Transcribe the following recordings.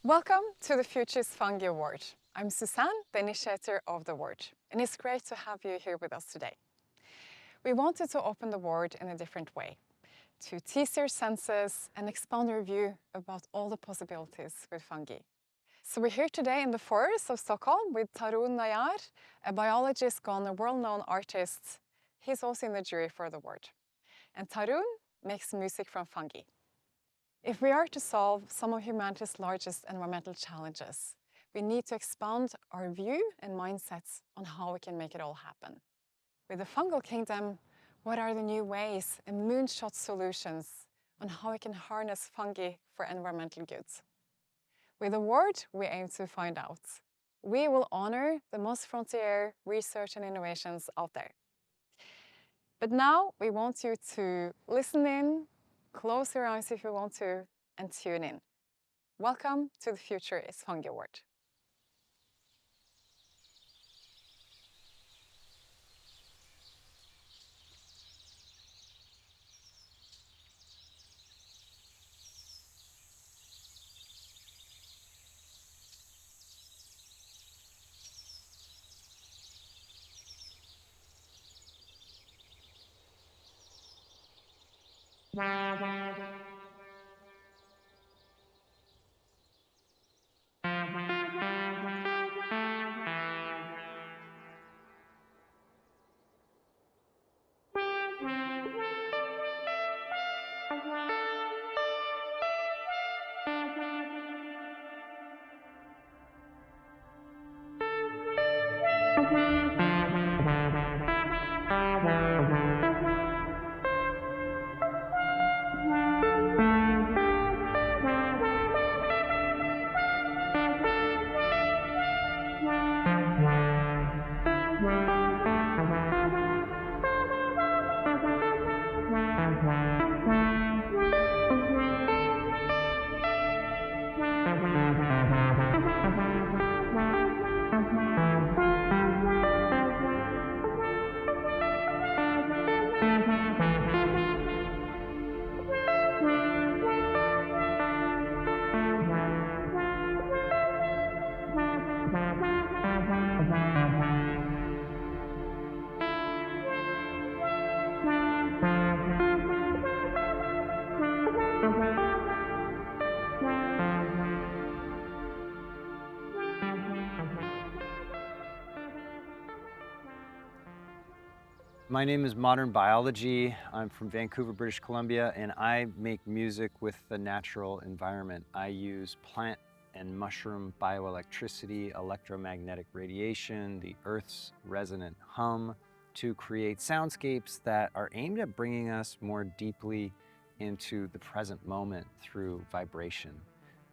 Welcome to the Future's Fungi Award. I'm Suzanne, the initiator of the award, and it's great to have you here with us today. We wanted to open the award in a different way, to tease your senses and expand your view about all the possibilities with fungi. So we're here today in the forests of Stockholm with Tarun Nayar, a biologist gone a world-known artist. He's also in the jury for the award. And Tarun makes music from fungi. If we are to solve some of humanity's largest environmental challenges, we need to expand our view and mindsets on how we can make it all happen. With the fungal kingdom, what are the new ways and moonshot solutions on how we can harness fungi for environmental goods? With the award, we aim to find out. We will honor the most frontier research and innovations out there. But now we want you to listen in, close your eyes if you want to, and tune in. Welcome to the Future is Fungi Award. My name is Modern Biology. I'm from Vancouver, British Columbia, and I make music with the natural environment. I use plant and mushroom bioelectricity, electromagnetic radiation, the Earth's resonant hum to create soundscapes that are aimed at bringing us more deeply into the present moment through vibration.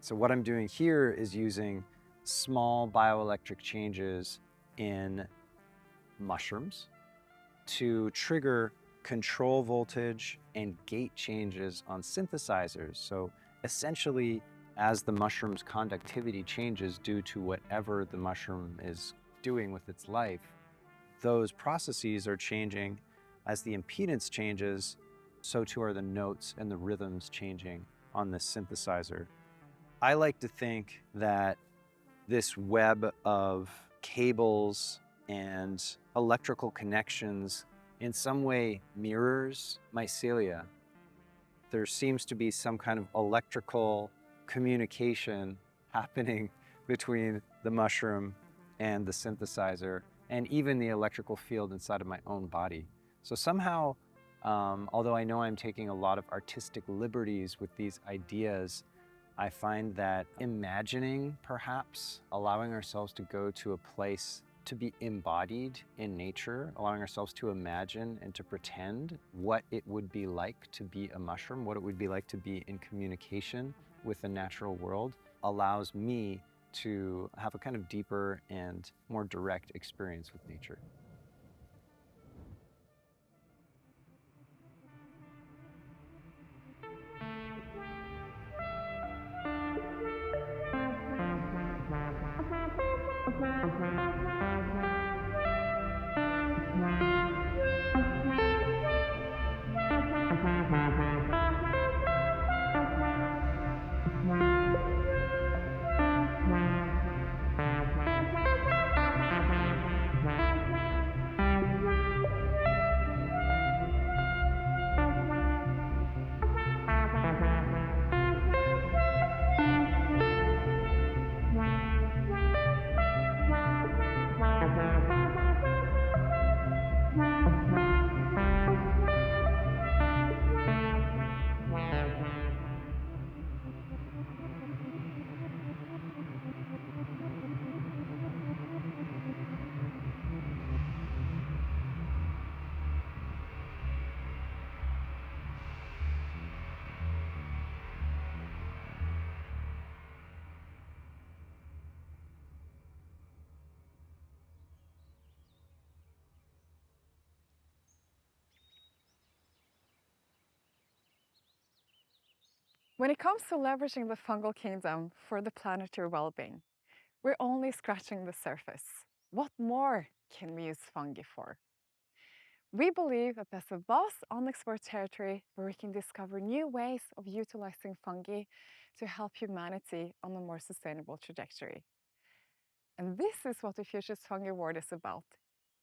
So what I'm doing here is using small bioelectric changes in mushrooms to trigger control voltage and gate changes on synthesizers. So essentially, as the mushroom's conductivity changes due to whatever the mushroom is doing with its life, those processes are changing. As the impedance changes, so too are the notes and the rhythms changing on this synthesizer. I like to think that this web of cables and electrical connections in some way mirrors mycelia. There seems to be some kind of electrical communication happening between the mushroom and the synthesizer, and even the electrical field inside of my own body. So somehow, although I know I'm taking a lot of artistic liberties with these ideas, I find that imagining, perhaps, allowing ourselves to go to a place to be embodied in nature, allowing ourselves to imagine and to pretend what it would be like to be a mushroom, what it would be like to be in communication with the natural world, allows me to have a kind of deeper and more direct experience with nature. When it comes to leveraging the fungal kingdom for the planetary well-being, we're only scratching the surface. What more can we use fungi for? We believe that there's a vast unexplored territory where we can discover new ways of utilizing fungi to help humanity on a more sustainable trajectory. And this is what the Future's Fungi Award is about.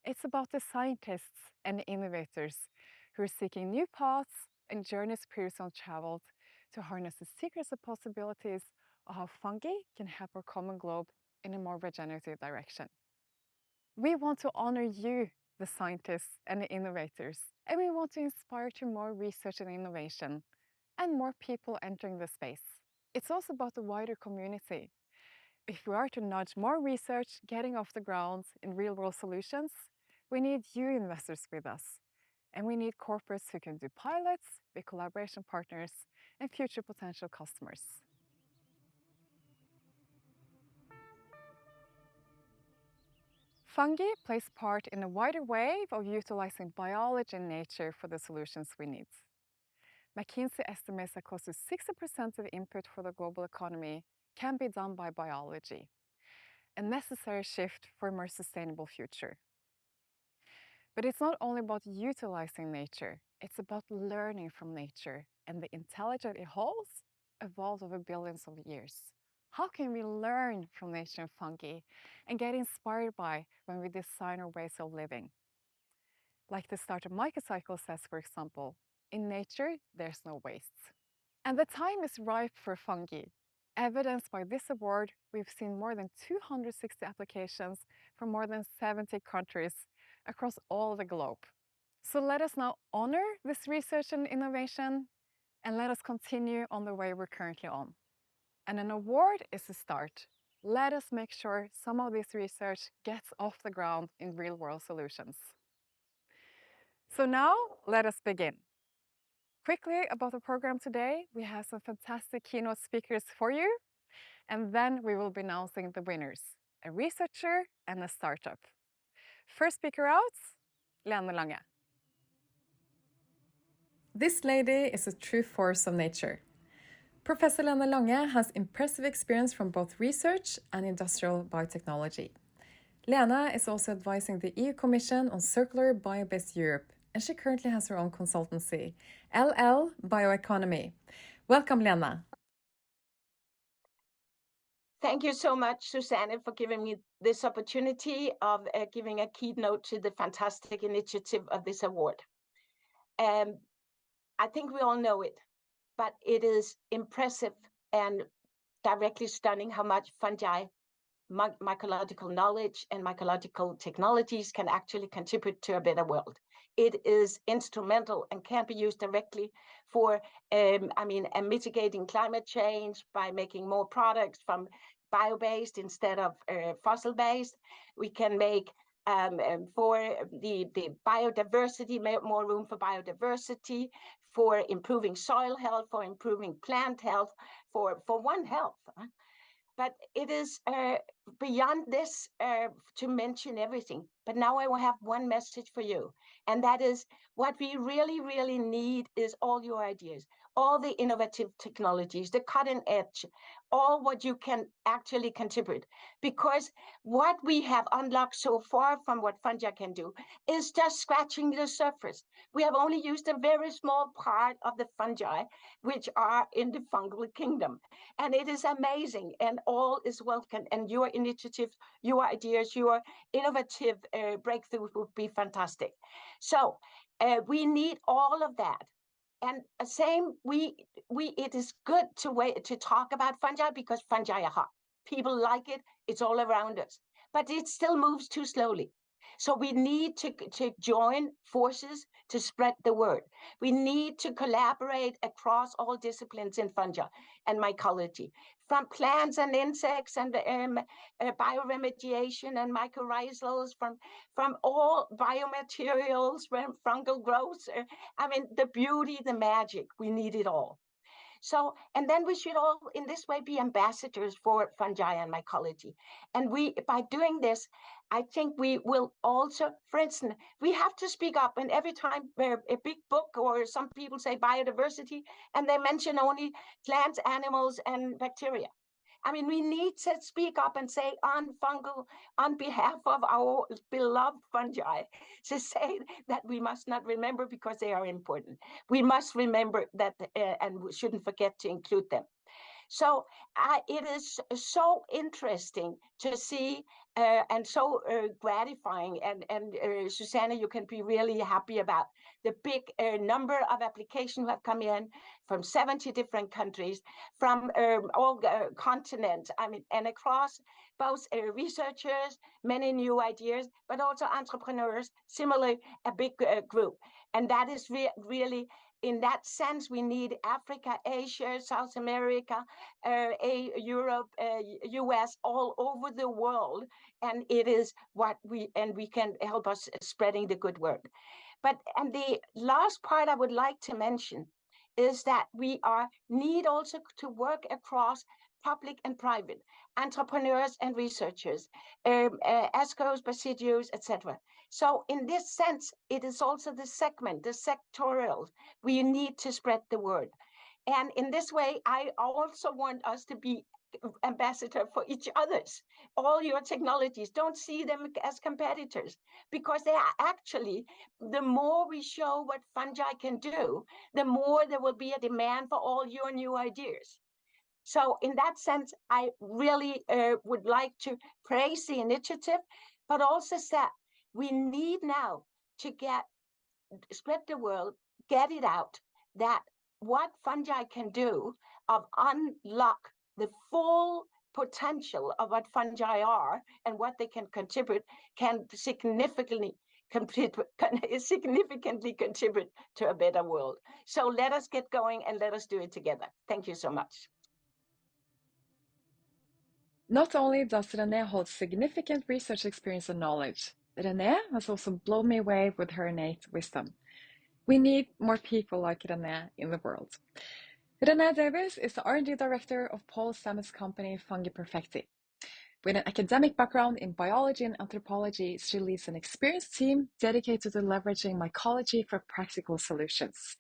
It's about the scientists and the innovators who are seeking new paths and journeys previously untraveled to harness the secrets and possibilities of how fungi can help our common globe in a more regenerative direction. We want to honor you, the scientists and the innovators, and we want to inspire to more research and innovation and more people entering the space. It's also about the wider community. If we are to nudge more research getting off the ground in real-world solutions, we need you investors with us. And we need corporates who can do pilots, be collaboration partners, and future potential customers. Fungi plays part in a wider wave of utilizing biology and nature for the solutions we need. McKinsey estimates that close to 60% of input for the global economy can be done by biology, a necessary shift for a more sustainable future. But it's not only about utilizing nature, it's about learning from nature and the intelligence it holds evolved over billions of years. How can we learn from nature and fungi and get inspired by when we design our ways of living? Like the starter microcycle says, for example, in nature, there's no waste. And the time is ripe for fungi. Evidenced by this award, we've seen more than 260 applications from more than 70 countries across all the globe. So let us now honor this research and innovation, and let us continue on the way we're currently on. And an award is a start. Let us make sure some of this research gets off the ground in real-world solutions. So now, let us begin. Quickly about the program today, we have some fantastic keynote speakers for you, and then we will be announcing the winners, a researcher and a startup. First speaker out, Lene Lange. This lady is a true force of nature. Professor Lene Lange has impressive experience from both research and industrial biotechnology. Lene is also advising the EU Commission on Circular Bio-based Europe, and she currently has her own consultancy, LL Bioeconomy. Welcome, Lene. Thank you so much, Susanne, for giving me this opportunity of giving a keynote to the fantastic initiative of this award. I think we all know it, but it is impressive and directly stunning how much fungi, mycological knowledge and mycological technologies can actually contribute to a better world. It is instrumental and can be used directly for, mitigating climate change by making more products from bio-based instead of fossil-based. We can make for the biodiversity, more room for biodiversity, for improving soil health, for improving plant health, for One Health. But it is beyond this to mention everything. But now I will have one message for you. And that is what we really, really need is all your ideas, all the innovative technologies, the cutting edge, all what you can actually contribute. Because what we have unlocked so far from what fungi can do is just scratching the surface. We have only used a very small part of the fungi, which are in the fungal kingdom. And it is amazing, and all is welcome. And your initiatives, your ideas, your innovative breakthroughs would be fantastic. So we need all of that. And it is good to talk about fungi because fungi are hot. People like it. It's all around us, but it still moves too slowly. So we need to join forces to spread the word. We need to collaborate across all disciplines in fungi and mycology, from plants and insects and bioremediation and mycorrhizals, from all biomaterials, from fungal growth. The beauty, the magic, we need it all. So, and then we should all in this way be ambassadors for fungi and mycology. And by doing this, I think we will also, for instance, we have to speak up. And every time a big book or some people say biodiversity, and they mention only plants, animals, and bacteria. I mean, we need to speak up and say on behalf of our beloved fungi, to say that we must not remember because they are important. We must remember that and we shouldn't forget to include them. So it is so interesting to see and so gratifying. And Susanna, you can be really happy about the big number of applications who have come in from 70 different countries, from all continents. I mean, and across both researchers, many new ideas, but also entrepreneurs, similarly a big group. And that is really, in that sense, we need Africa, Asia, South America, Europe, US, all over the world. And it is what we can help us spreading the good work. And the last part I would like to mention is that we need also to work across public and private, entrepreneurs and researchers, ESCOs, Basidios, etc. So in this sense, it is also the segment, the sectorial, we need to spread the word. And in this way, I also want us to be ambassador for each other's. All your technologies, don't see them as competitors, because they are actually, the more we show what fungi can do, the more there will be a demand for all your new ideas. So in that sense, I really would like to praise the initiative, but also say we need now to spread the word, get it out, that what fungi can do of unlock the full potential of what fungi are and what they can contribute can significantly contribute to a better world. So let us get going and let us do it together. Thank you so much. Not only does René hold significant research experience and knowledge, René has also blown me away with her innate wisdom. We need more people like René in the world. René Davis is the R&D director of Paul Stamets' company Fungi Perfecti. With an academic background in biology and anthropology, she leads an experienced team dedicated to leveraging mycology for practical solutions.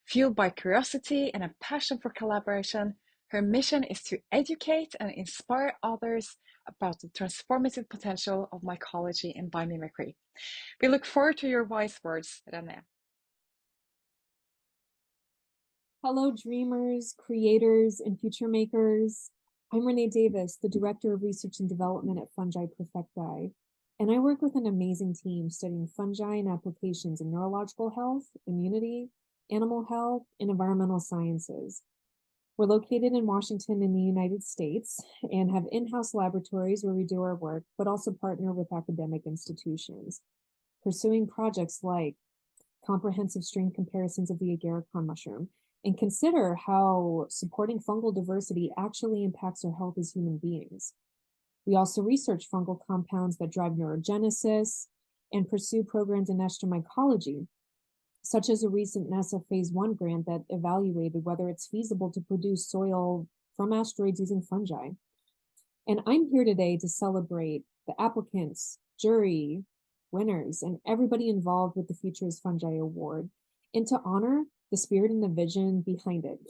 Fueled by curiosity and a passion for collaboration, her mission is to educate and inspire others about the transformative potential of mycology and biomimicry. We look forward to your wise words, René. Hello, dreamers, creators, and future makers. I'm Renee Davis, the Director of Research and Development at Fungi Perfecti, and I work with an amazing team studying fungi and applications in neurological health, immunity, animal health, and environmental sciences. We're located in Washington in the United States and have in-house laboratories where we do our work, but also partner with academic institutions, pursuing projects like comprehensive strain comparisons of the agarikon mushroom, and consider how supporting fungal diversity actually impacts our health as human beings. We also research fungal compounds that drive neurogenesis and pursue programs in mycology, such as a recent NASA Phase 1 grant that evaluated whether it's feasible to produce soil from asteroids using fungi. And I'm here today to celebrate the applicants, jury, winners, and everybody involved with the Futures Fungi Award, and to honor the spirit and the vision behind it,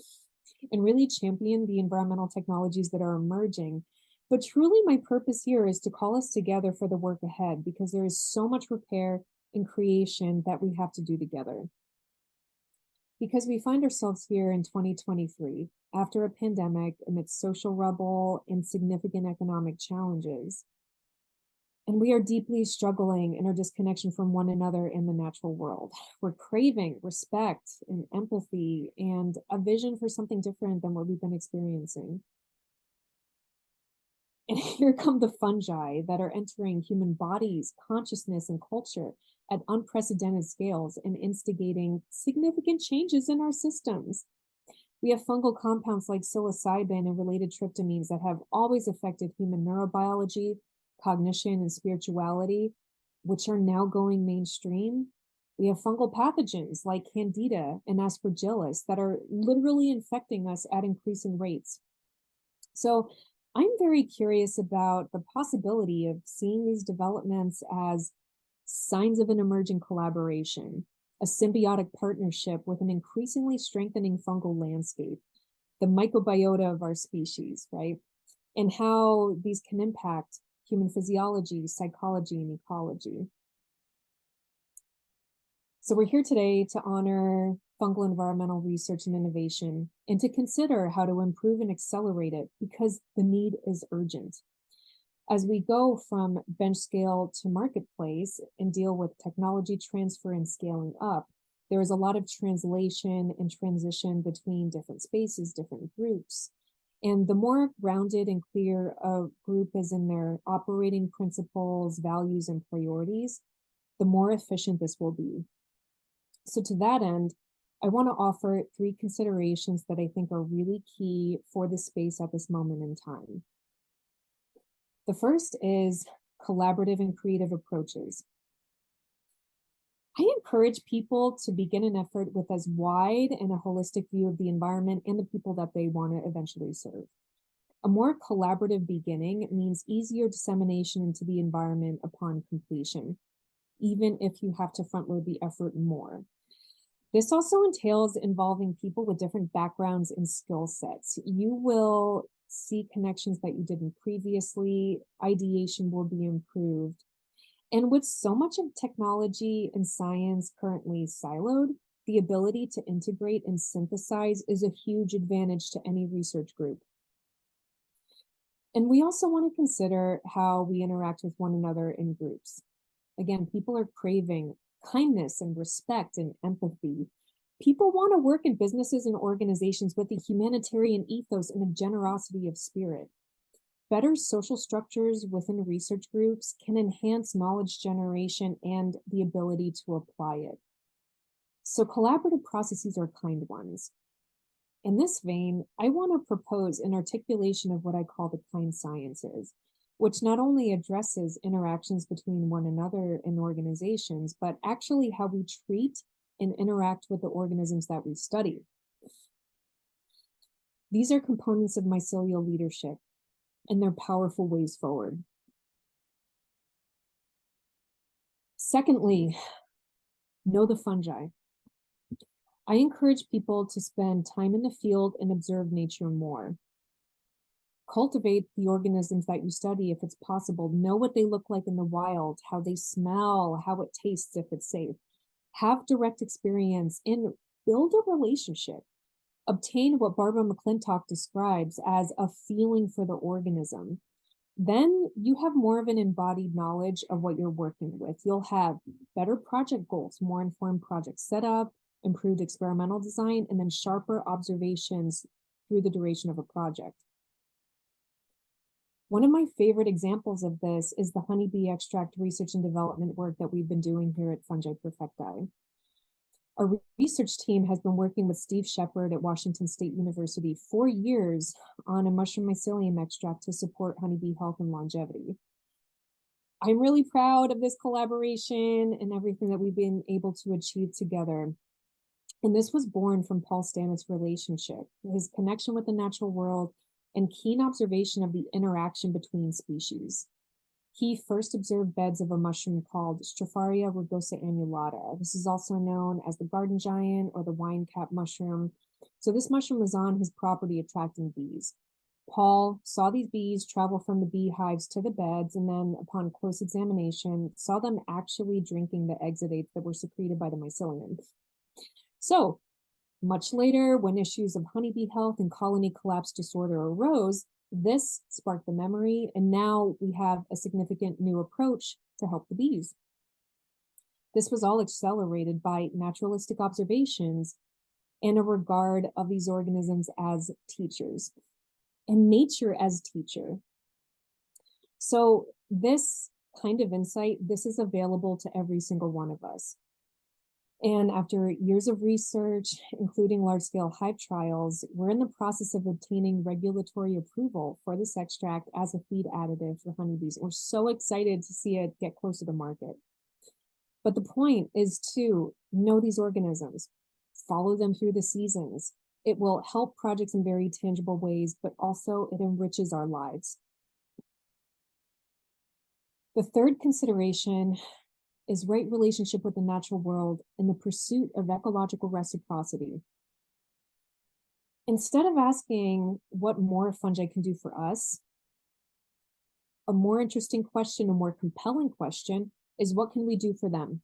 and really champion the environmental technologies that are emerging. But truly, my purpose here is to call us together for the work ahead, because there is so much repair and creation that we have to do together. Because we find ourselves here in 2023, after a pandemic, amidst social rubble and significant economic challenges. And we are deeply struggling in our disconnection from one another in the natural world. We're craving respect and empathy and a vision for something different than what we've been experiencing. And here come the fungi that are entering human bodies, consciousness, and culture at unprecedented scales and instigating significant changes in our systems. We have fungal compounds like psilocybin and related tryptamines that have always affected human neurobiology, cognition, and spirituality, which are now going mainstream. We have fungal pathogens like Candida and Aspergillus that are literally infecting us at increasing rates. So I'm very curious about the possibility of seeing these developments as signs of an emerging collaboration, a symbiotic partnership with an increasingly strengthening fungal landscape, the microbiota of our species, right? And how these can impact human physiology, psychology, and ecology. So we're here today to honor fungal environmental research and innovation and to consider how to improve and accelerate it because the need is urgent. As we go from bench scale to marketplace and deal with technology transfer and scaling up, there is a lot of translation and transition between different spaces, different groups. And the more grounded and clear a group is in their operating principles, values, and priorities, the more efficient this will be. So to that end, I want to offer 3 considerations that I think are really key for this space at this moment in time. The first is collaborative and creative approaches. I encourage people to begin an effort with as wide and a holistic view of the environment and the people that they want to eventually serve. A more collaborative beginning means easier dissemination into the environment upon completion, even if you have to front load the effort more. This also entails involving people with different backgrounds and skill sets. You will see connections that you didn't previously, ideation will be improved. And with so much of technology and science currently siloed, the ability to integrate and synthesize is a huge advantage to any research group. And we also want to consider how we interact with one another in groups. Again, people are craving kindness and respect and empathy. People want to work in businesses and organizations with a humanitarian ethos and a generosity of spirit. Better social structures within research groups can enhance knowledge generation and the ability to apply it. So collaborative processes are kind ones. In this vein, I want to propose an articulation of what I call the kind sciences, which not only addresses interactions between one another in organizations, but actually how we treat and interact with the organisms that we study. These are components of mycelial leadership, and they're powerful ways forward. Secondly, know the fungi. I encourage people to spend time in the field and observe nature more. Cultivate the organisms that you study if it's possible. Know what they look like in the wild, how they smell, how it tastes if it's safe. Have direct experience and build a relationship. Obtain what Barbara McClintock describes as a feeling for the organism. Then you have more of an embodied knowledge of what you're working with. You'll have better project goals, more informed project setup, improved experimental design, and then sharper observations through the duration of a project. One of my favorite examples of this is the honeybee extract research and development work that we've been doing here at Fungi Perfecti. Our research team has been working with Steve Shepard at Washington State University for years on a mushroom mycelium extract to support honeybee health and longevity. I'm really proud of this collaboration and everything that we've been able to achieve together. And this was born from Paul Stamets' relationship, his connection with the natural world, and keen observation of the interaction between species. He first observed beds of a mushroom called Stropharia rugosa annulata. This is also known as the garden giant or the wine cap mushroom. So this mushroom was on his property attracting bees. Paul saw these bees travel from the beehives to the beds, and then upon close examination, saw them actually drinking the exudates that were secreted by the mycelium. So much later, when issues of honeybee health and colony collapse disorder arose, this sparked the memory, and now we have a significant new approach to help the bees. This was all accelerated by naturalistic observations and a regard of these organisms as teachers and nature as teacher. So this kind of insight, this is available to every single one of us. And after years of research, including large-scale hive trials, we're in the process of obtaining regulatory approval for this extract as a feed additive for honeybees. We're so excited to see it get closer to market. But the point is to know these organisms, follow them through the seasons. It will help projects in very tangible ways, but also it enriches our lives. The third consideration is right relationship with the natural world in the pursuit of ecological reciprocity. Instead of asking what more fungi can do for us, a more interesting question, a more compelling question is what can we do for them?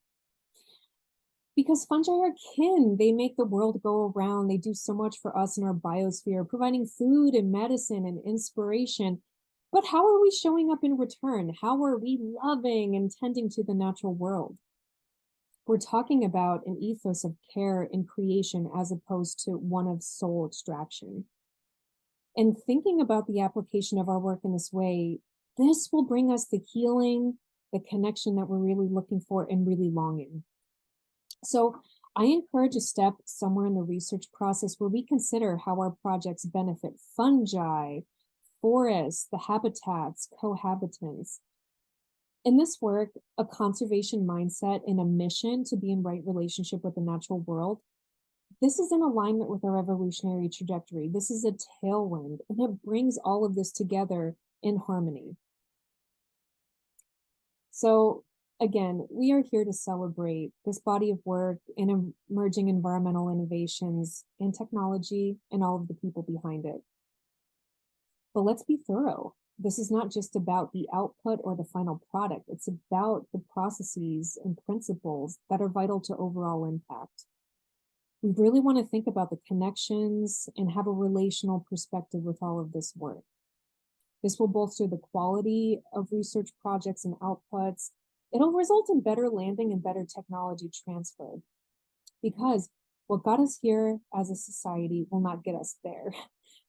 Because fungi are kin, they make the world go around. They do so much for us in our biosphere, providing food and medicine and inspiration. But how are we showing up in return? How are we loving and tending to the natural world? We're talking about an ethos of care and creation as opposed to one of soul extraction. And thinking about the application of our work in this way, this will bring us the healing, the connection that we're really looking for and really longing. So I encourage a step somewhere in the research process where we consider how our projects benefit fungi, forests, the habitats, cohabitants. In this work, a conservation mindset and a mission to be in right relationship with the natural world, this is in alignment with our evolutionary trajectory. This is a tailwind, and it brings all of this together in harmony. So again, we are here to celebrate this body of work in emerging environmental innovations in technology and all of the people behind it. But let's be thorough. This is not just about the output or the final product. It's about the processes and principles that are vital to overall impact. We really want to think about the connections and have a relational perspective with all of this work. This will bolster the quality of research projects and outputs. It'll result in better landing and better technology transfer. Because what got us here as a society will not get us there,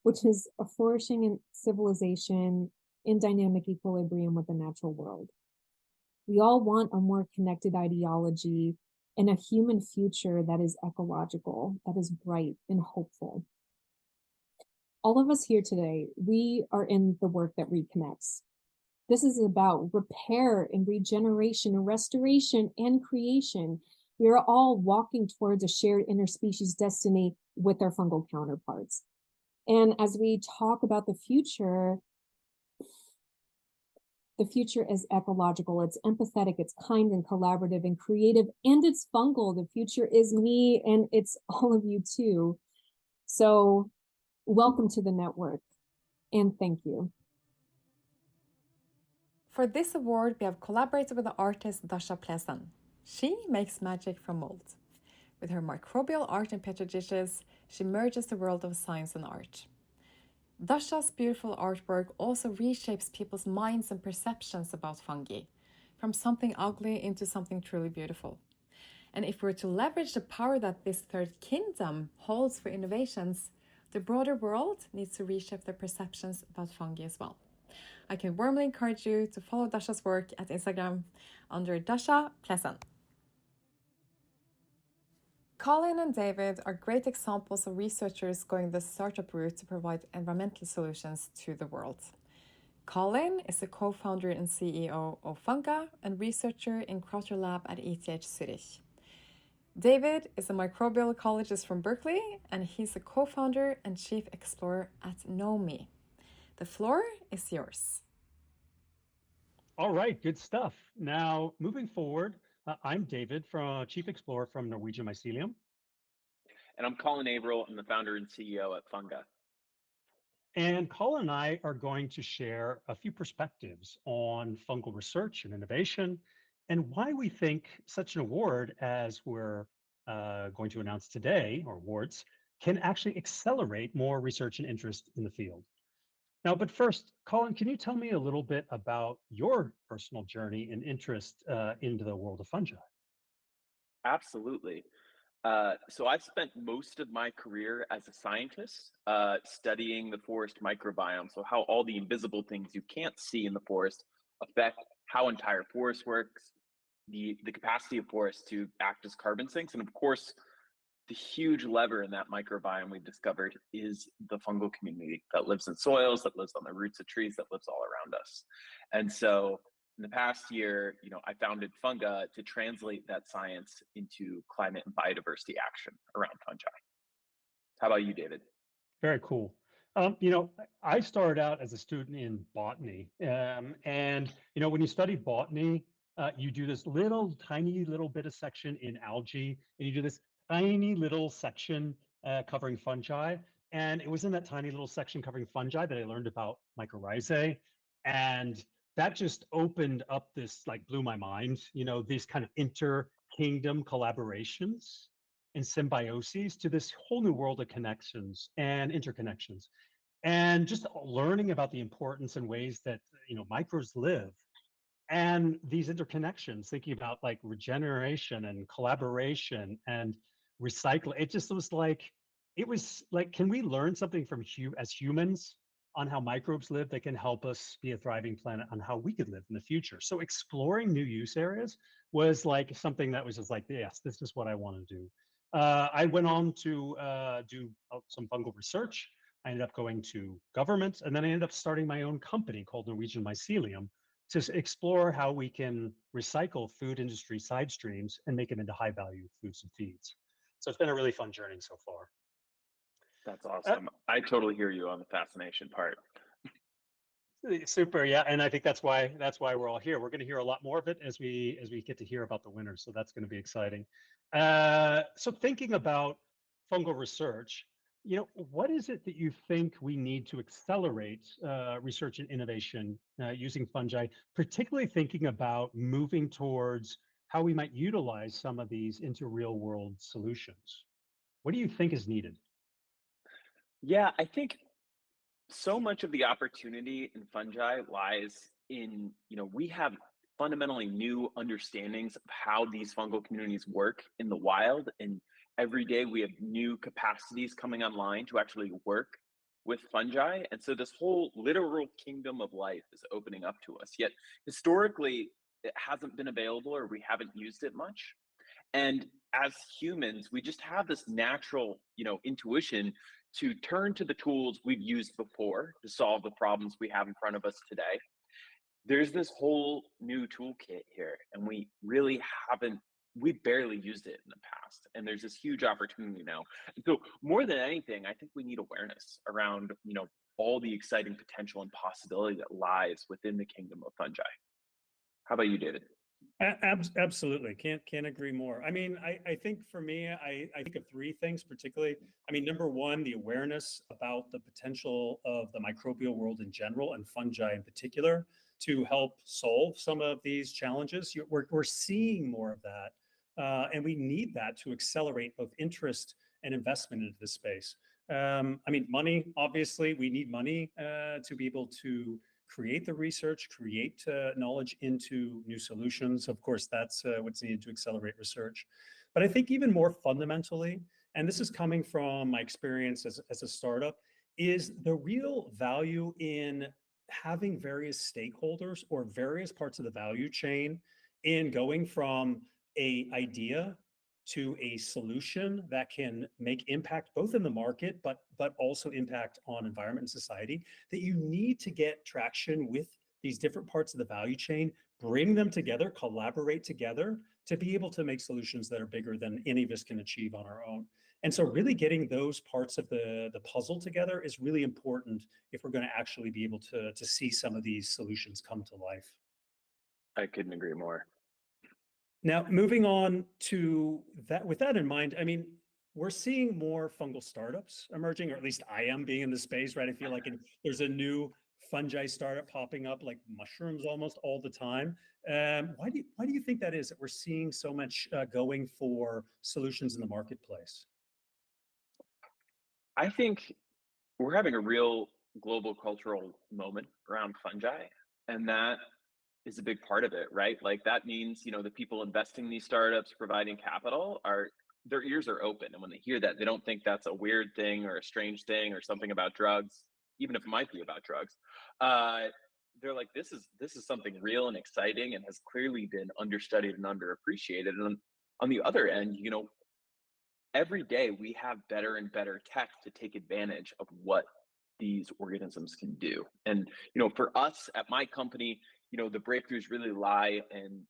which is a flourishing civilization in dynamic equilibrium with the natural world. We all want a more connected ideology and a human future that is ecological, that is bright and hopeful. All of us here today, we are in the work that reconnects. This is about repair and regeneration and restoration and creation. We are all walking towards a shared interspecies destiny with our fungal counterparts. And as we talk about the future is ecological, it's empathetic, it's kind and collaborative and creative, and it's fungal. The future is me and it's all of you too. So welcome to the network and thank you. For this award, we have collaborated with the artist Dasha Plesan. She makes magic from mold. With her microbial art in petri dishes, she merges the world of science and art. Dasha's beautiful artwork also reshapes people's minds and perceptions about fungi, from something ugly into something truly beautiful. And if we're to leverage the power that this third kingdom holds for innovations, the broader world needs to reshape their perceptions about fungi as well. I can warmly encourage you to follow Dasha's work at Instagram under Dasha Plesan. Colin and David are great examples of researchers going the startup route to provide environmental solutions to the world. Colin is the co-founder and CEO of Fungi and researcher in Crowther Lab at ETH Zurich. David is a microbial ecologist from Berkeley, and he's a co-founder and chief explorer at NOMI. The floor is yours. All right, good stuff. Now, moving forward, I'm David, Chief Explorer from Norwegian Mycelium. And I'm Colin Averill. I'm the founder and CEO at Fungi. And Colin and I are going to share a few perspectives on fungal research and innovation and why we think such an award as we're going to announce today, or awards, can actually accelerate more research and interest in the field. Now, but first, Colin, can you tell me a little bit about your personal journey and interest into the world of fungi? Absolutely. So I spent most of my career as a scientist studying the forest microbiome. So how all the invisible things you can't see in the forest affect how entire forest works, the capacity of forests to act as carbon sinks, and of course, the huge lever in that microbiome we've discovered is the fungal community that lives in soils, that lives on the roots of trees, that lives all around us. And so in the past year, I founded Funga to translate that science into climate and biodiversity action around fungi. How about you, David? Very cool. I started out as a student in botany, and when you study botany, you do this tiny little bit of section in algae, and you do this tiny little section covering fungi. And it was in that tiny little section covering fungi that I learned about mycorrhizae, and that just opened up this, like, blew my mind. These kind of inter-kingdom collaborations and symbioses to this whole new world of connections and interconnections, and just learning about the importance and ways that microbes live, and these interconnections, thinking about like regeneration and collaboration and recycle. It was like, can we learn something from as humans on how microbes live that can help us be a thriving planet on how we could live in the future? So exploring new use areas was like something that was just like, yes, this is what I want to do. I went on to do some fungal research. I ended up going to government, and then I ended up starting my own company called Norwegian Mycelium to explore how we can recycle food industry side streams and make them into high value foods and feeds. So it's been a really fun journey so far. That's awesome. I totally hear you on the fascination part. Super, yeah, and I think that's why we're all here. We're going to hear a lot more of it as we get to hear about the winners. So that's going to be exciting. So thinking about fungal research, what is it that you think we need to accelerate research and innovation using fungi, particularly thinking about moving towards how we might utilize some of these into real world solutions? What do you think is needed? Yeah, I think so much of the opportunity in fungi lies in, we have fundamentally new understandings of how these fungal communities work in the wild. And every day we have new capacities coming online to actually work with fungi. And so this whole literal kingdom of life is opening up to us. Yet historically, it hasn't been available or we haven't used it much. And as humans, we just have this natural, intuition to turn to the tools we've used before to solve the problems we have in front of us today. There's this whole new toolkit here, and we barely used it in the past. And there's this huge opportunity now. So more than anything, I think we need awareness around, all the exciting potential and possibility that lies within the kingdom of fungi. How about you, David? Absolutely. Can't agree more. I mean, I think for me, I think of three things particularly. I mean, number one, the awareness about the potential of the microbial world in general and fungi in particular to help solve some of these challenges. We're seeing more of that. And we need that to accelerate both interest and investment into this space. I mean, money, obviously, we need money to be able to create the research, create knowledge into new solutions. Of course, that's what's needed to accelerate research. But I think even more fundamentally, and this is coming from my experience as a startup, is the real value in having various stakeholders or various parts of the value chain in going from a idea to a solution that can make impact both in the market, but also impact on environment and society, that you need to get traction with these different parts of the value chain, bring them together, collaborate together to be able to make solutions that are bigger than any of us can achieve on our own. And so really getting those parts of the puzzle together is really important if we're going to actually be able to see some of these solutions come to life. I couldn't agree more. Now, moving on to that, with that in mind, I mean, we're seeing more fungal startups emerging, or at least I am being in the space, right? I feel like there's a new fungi startup popping up like mushrooms almost all the time. Why do you think that is, that we're seeing so much going for solutions in the marketplace? I think we're having a real global cultural moment around fungi, and that is a big part of it, right? Like that means, the people investing in these startups, providing capital, are their ears are open, and when they hear that, they don't think that's a weird thing or a strange thing or something about drugs, even if it might be about drugs. They're like, this is something real and exciting, and has clearly been understudied and underappreciated. And on the other end, every day we have better and better tech to take advantage of what these organisms can do. And for us at my company, the breakthroughs really lie in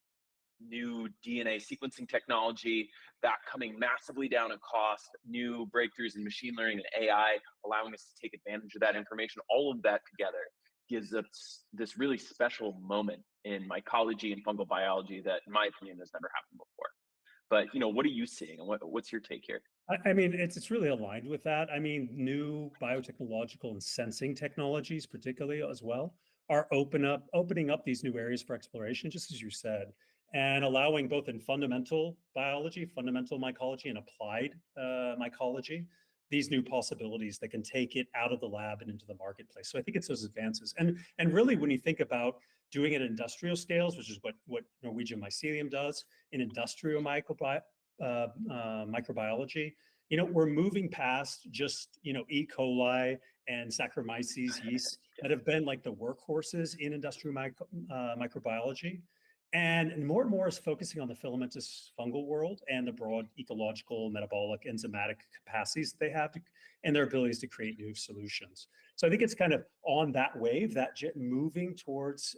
new DNA sequencing technology, that coming massively down in cost, new breakthroughs in machine learning and AI, allowing us to take advantage of that information. All of that together gives us this really special moment in mycology and fungal biology that, in my opinion, has never happened before. But what are you seeing, and what's your take here? I mean, it's really aligned with that. I mean, new biotechnological and sensing technologies, particularly as well, are opening up these new areas for exploration, just as you said, and allowing both in fundamental biology, fundamental mycology, and applied mycology, these new possibilities that can take it out of the lab and into the marketplace. So I think it's those advances, and really when you think about doing it at industrial scales, which is what Norwegian mycelium does in industrial microbiology, we're moving past just E. coli and Saccharomyces yeast that have been like the workhorses in industrial microbiology, and more is focusing on the filamentous fungal world and the broad ecological, metabolic, enzymatic capacities that they have and their abilities to create new solutions. So I think it's kind of on that wave, that moving towards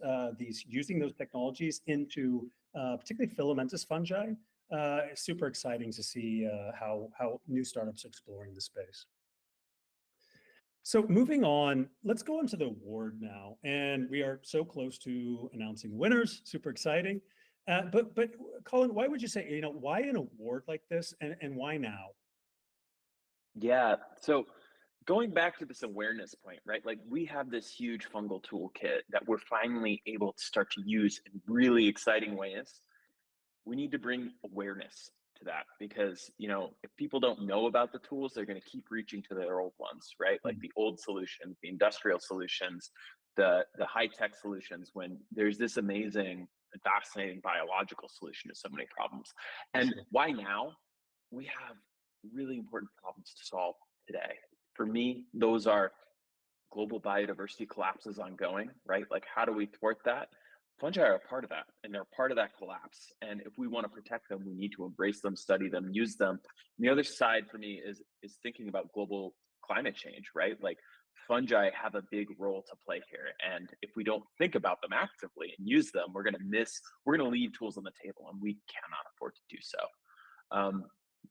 using those technologies into particularly filamentous fungi. It's super exciting to see how new startups are exploring the space. So moving on, let's go into the award now, and we are so close to announcing the winners. Super exciting. But Colin, why would you say why an award like this, and why now? Yeah. So going back to this awareness point, right? Like, we have this huge fungal toolkit that we're finally able to start to use in really exciting ways. We need to bring awareness to that, because if people don't know about the tools, they're going to keep reaching to their old ones, right? Like the old solutions, the industrial solutions, the high-tech solutions, when there's this amazing, fascinating biological solution to so many problems. And why now? We have really important problems to solve today. For me, those are global biodiversity collapses ongoing, right? Like, how do we thwart that? Fungi are a part of that, and they're part of that collapse. And if we want to protect them, we need to embrace them, study them, use them. And the other side for me is thinking about global climate change, right? Like, fungi have a big role to play here. And if we don't think about them actively and use them, we're going to leave tools on the table, and we cannot afford to do so.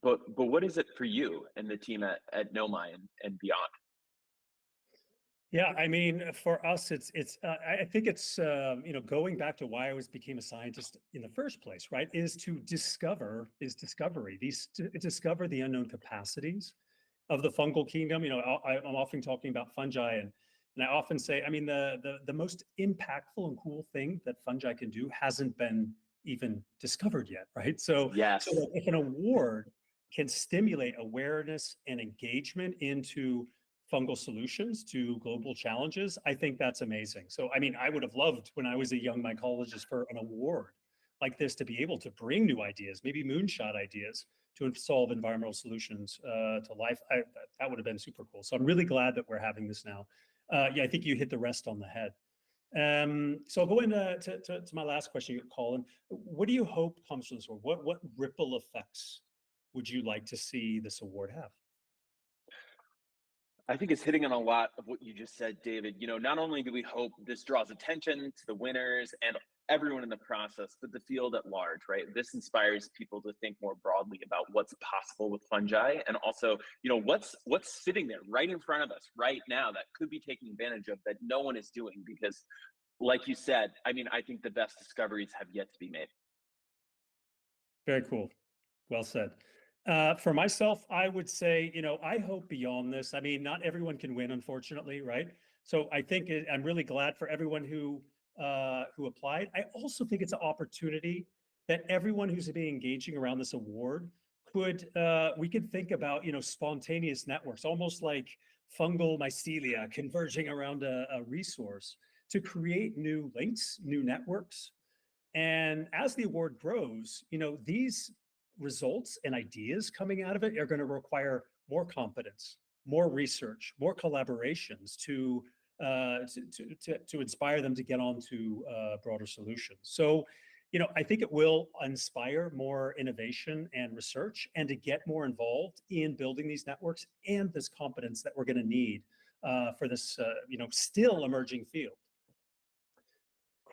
But what is it for you and the team at Nomai and beyond? Yeah, I mean, for us, I think it's going back to why I became a scientist in the first place, right? Is discover the unknown capacities of the fungal kingdom. I'm often talking about fungi, and I often say, I mean, the most impactful and cool thing that fungi can do hasn't been even discovered yet, right? So Yes. If an award can stimulate awareness and engagement into fungal solutions to global challenges, I think that's amazing. So, I mean, I would have loved when I was a young mycologist for an award like this to be able to bring new ideas, maybe moonshot ideas to solve environmental solutions to life. That would have been super cool. So I'm really glad that we're having this now. Yeah, I think you hit the rest on the head. So I'll go into to my last question, Colin. What do you hope comes from this award? What ripple effects would you like to see this award have? I think it's hitting on a lot of what you just said, David. Not only do we hope this draws attention to the winners and everyone in the process, but the field at large, right? This inspires people to think more broadly about what's possible with fungi, and also, what's sitting there right in front of us right now that could be taken advantage of that no one is doing. Because, like you said, I mean, I think the best discoveries have yet to be made. Very cool. Well said. For myself, I would say, I hope beyond this. I mean, not everyone can win, unfortunately, right? So I think I'm really glad for everyone who applied. I also think it's an opportunity that everyone who's been engaging around this award we could think about, spontaneous networks, almost like fungal mycelia converging around a resource to create new links, new networks. And as the award grows, these results and ideas coming out of it are going to require more competence, more research, more collaborations to inspire them to get on to broader solutions. So, I think it will inspire more innovation and research, and to get more involved in building these networks and this competence that we're going to need for this, still emerging field.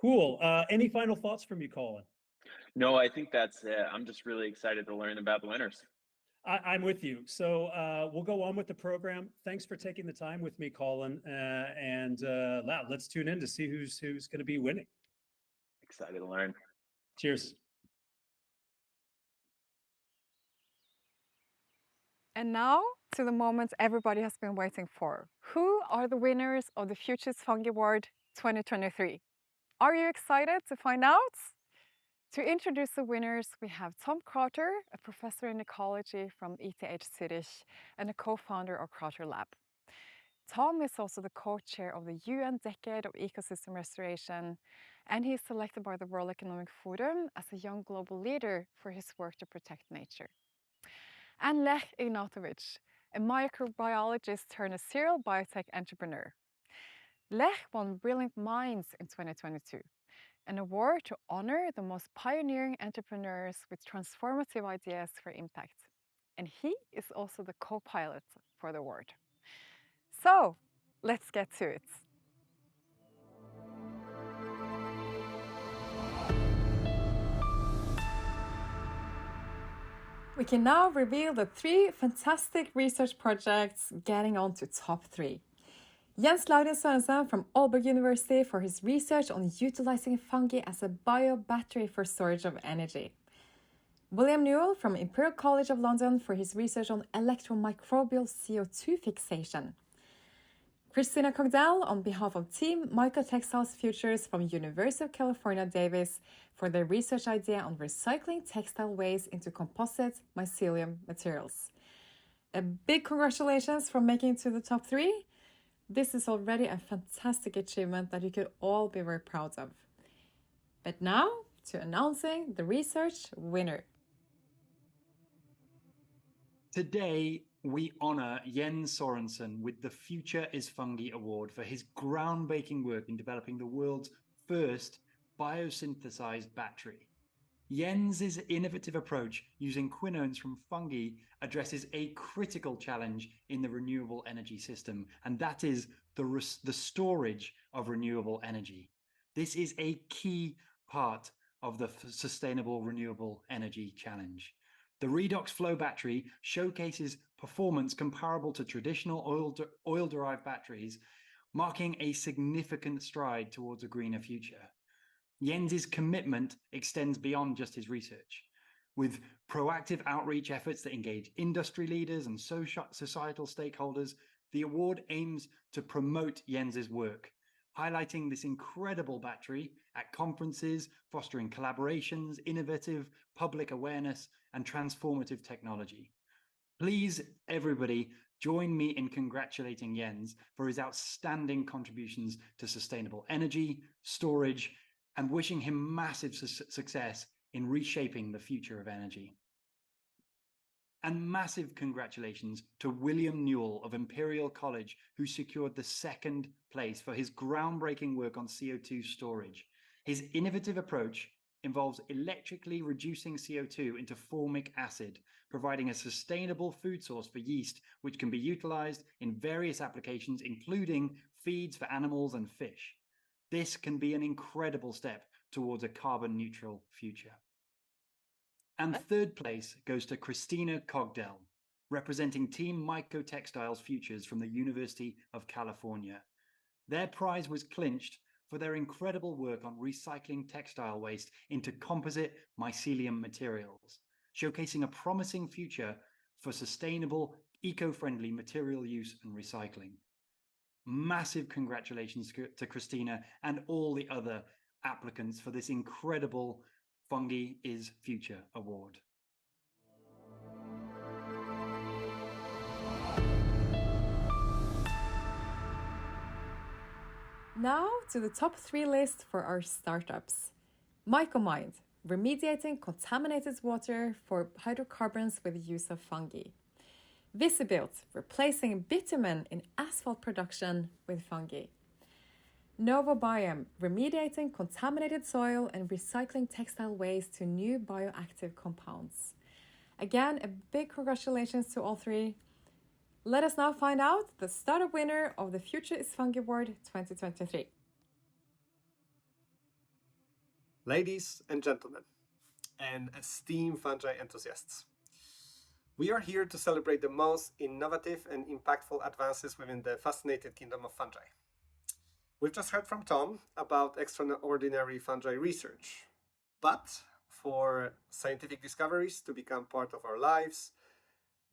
Cool. Any final thoughts from you, Colin? No, I think that's it. I'm just really excited to learn about the winners. I'm with you. So we'll go on with the program. Thanks for taking the time with me, Colin. Let's tune in to see who's going to be winning. Excited to learn. Cheers. And now to the moment everybody has been waiting for. Who are the winners of the Futures Fungi Award 2023? Are you excited to find out? To introduce the winners, we have Tom Krater, a professor in ecology from ETH Zurich and a co-founder of Krater Lab. Tom is also the co-chair of the UN Decade of Ecosystem Restoration, and he's selected by the World Economic Forum as a young global leader for his work to protect nature. And Lech Ignatovic, a microbiologist turned a serial biotech entrepreneur. Lech won Brilliant Minds in 2022, an award to honor the most pioneering entrepreneurs with transformative ideas for impact. And he is also the co-pilot for the award. So, let's get to it. We can now reveal the 3 fantastic research projects getting on to top 3. Jens Lauritzen Sørensen from Aalborg University for his research on utilizing fungi as a bio-battery for storage of energy. William Newell from Imperial College of London for his research on electromicrobial CO2 fixation. Christina Cogdell on behalf of Team Mycotextiles Futures from University of California, Davis for their research idea on recycling textile waste into composite mycelium materials. A big congratulations for making it to the top 3. This is already a fantastic achievement that you could all be very proud of. But now to announcing the research winner. Today, we honor Jens Sørensen with the Future is Fungi Award for his groundbreaking work in developing the world's first biosynthesized battery. Jens's innovative approach using quinones from fungi addresses a critical challenge in the renewable energy system, and that is the storage of renewable energy. This is a key part of the sustainable renewable energy challenge. The redox flow battery showcases performance comparable to traditional oil-derived batteries, marking a significant stride towards a greener future. Jens's commitment extends beyond just his research. With proactive outreach efforts that engage industry leaders and societal stakeholders, the award aims to promote Jens's work, highlighting this incredible battery at conferences, fostering collaborations, innovative public awareness, and transformative technology. Please, everybody, join me in congratulating Jens for his outstanding contributions to sustainable energy, storage, and wishing him massive success in reshaping the future of energy. And massive congratulations to William Newell of Imperial College, who secured the 2nd place for his groundbreaking work on CO2 storage. His innovative approach involves electrically reducing CO2 into formic acid, providing a sustainable food source for yeast, which can be utilized in various applications, including feeds for animals and fish. This can be an incredible step towards a carbon neutral future. And 3rd place goes to Christina Cogdell, representing Team Mycotextiles Futures from the University of California. Their prize was clinched for their incredible work on recycling textile waste into composite mycelium materials, showcasing a promising future for sustainable, eco-friendly material use and recycling. Massive congratulations to Christina and all the other applicants for this incredible Fungi is Future Award. Now to the top 3 list for our startups. MycoMind, remediating contaminated water for hydrocarbons with the use of fungi. Visibuilt, replacing bitumen in asphalt production with fungi. Novobiome, remediating contaminated soil and recycling textile waste to new bioactive compounds. Again, a big congratulations to all 3. Let us now find out the startup winner of the Future is Fungi Award 2023. Ladies and gentlemen, and esteemed fungi enthusiasts, we are here to celebrate the most innovative and impactful advances within the fascinating kingdom of fungi. We've just heard from Tom about extraordinary fungi research, but for scientific discoveries to become part of our lives,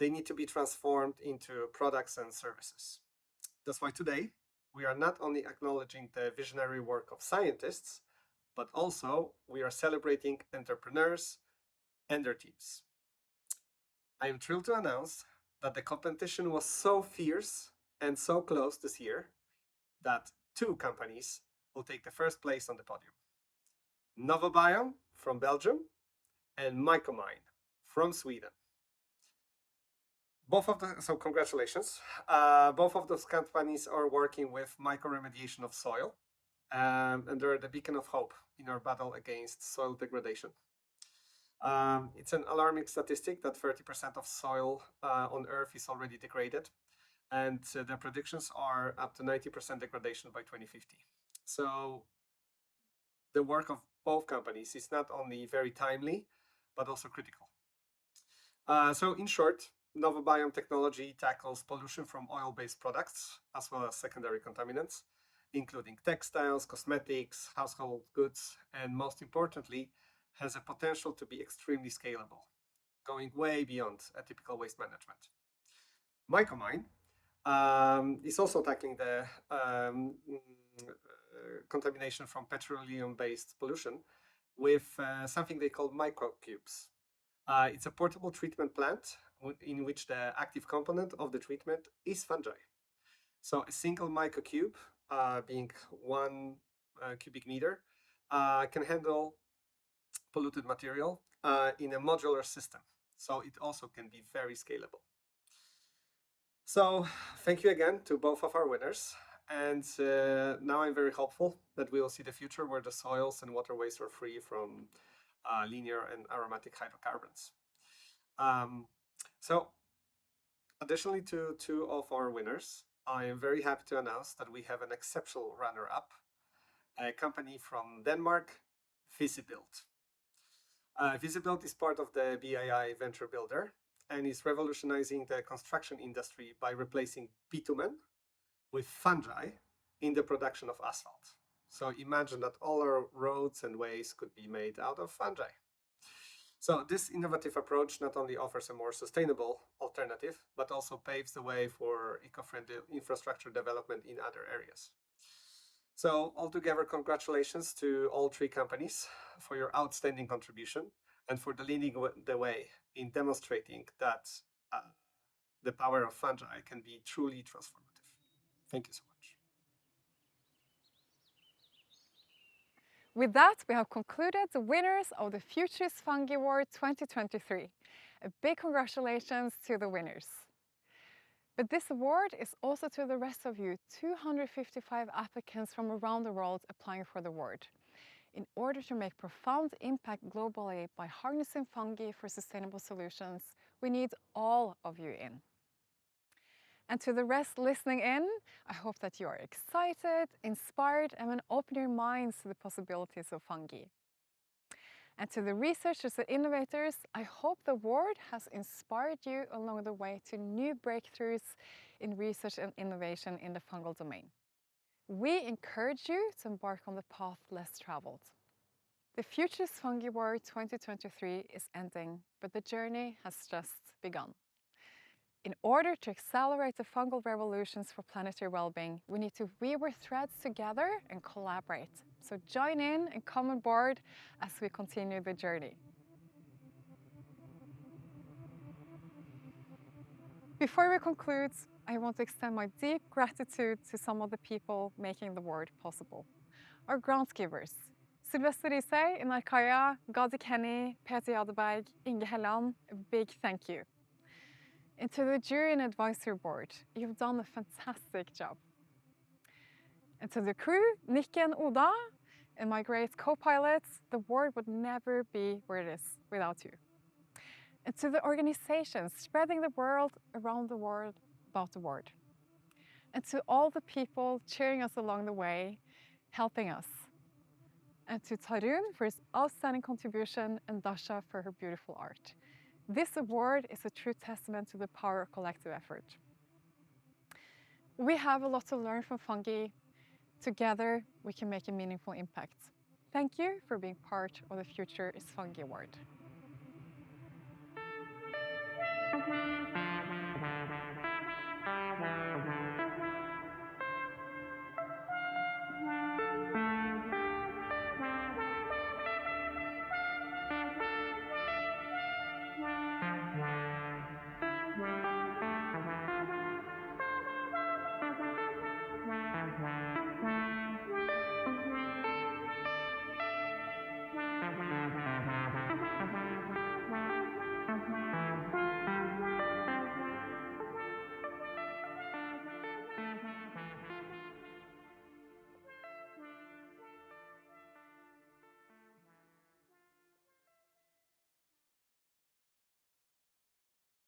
they need to be transformed into products and services. That's why today we are not only acknowledging the visionary work of scientists, but also we are celebrating entrepreneurs and their teams. I am thrilled to announce that the competition was so fierce and so close this year that two companies will take the first place on the podium. Novobiome from Belgium and Mycomine from Sweden. So congratulations. Both of those companies are working with microremediation of soil, and they're the beacon of hope in our battle against soil degradation. It's an alarming statistic that 30% of soil on Earth is already degraded, and the predictions are up to 90% degradation by 2050. So the work of both companies is not only very timely, but also critical. So in short, Novobiome technology tackles pollution from oil-based products, as well as secondary contaminants, including textiles, cosmetics, household goods, and most importantly, has a potential to be extremely scalable, going way beyond a typical waste management. Mycomine is also tackling the contamination from petroleum-based pollution with something they call microcubes. It's a portable treatment plant in which the active component of the treatment is fungi. So a single microcube, being 1 cubic meter, can handle polluted material in a modular system. So it also can be very scalable. So thank you again to both of our winners. And now I'm very hopeful that we will see the future where the soils and waterways are free from linear and aromatic hydrocarbons. So additionally to two of our winners, I am very happy to announce that we have an exceptional runner-up, a company from Denmark, Visibilt. Visibilt is part of the BII Venture Builder and is revolutionizing the construction industry by replacing bitumen with fungi in the production of asphalt. So imagine that all our roads and ways could be made out of fungi. So this innovative approach not only offers a more sustainable alternative, but also paves the way for eco-friendly infrastructure development in other areas. So altogether, congratulations to all three companies for your outstanding contribution and for leading the way in demonstrating that the power of fungi can be truly transformative. Thank you so much. With that, we have concluded the winners of the Futures Fungi Award 2023. A big congratulations to the winners. But this award is also to the rest of you, 255 applicants from around the world applying for the award. In order to make profound impact globally by harnessing fungi for sustainable solutions, we need all of you in. And to the rest listening in, I hope that you are excited, inspired, and will open your minds to the possibilities of fungi. And to the researchers and innovators, I hope the award has inspired you along the way to new breakthroughs in research and innovation in the fungal domain. We encourage you to embark on the path less traveled. The Futures Fungi Award 2023 is ending, but the journey has just begun. In order to accelerate the fungal revolutions for planetary well-being, we need to weave our threads together and collaborate. So join in and come on board as we continue the journey. Before we conclude, I want to extend my deep gratitude to some of the people making the award possible. Our grant givers, Sylvester Risøy in Arkaya, Gadi Kenny, Peter Jadeberg, Inge Helland, a big thank you. And to the jury and advisory board, you've done a fantastic job. And to the crew, Nikki and Oda, and my great co-pilots, the award would never be where it is without you. And to the organizations spreading the word around the world about the award. And to all the people cheering us along the way, helping us. and to Tarun for his outstanding contribution and Dasha for her beautiful art. This award is a true testament to the power of collective effort. We have a lot to learn from fungi. Together, we can make a meaningful impact. Thank you for being part of the Future is Fungi Award.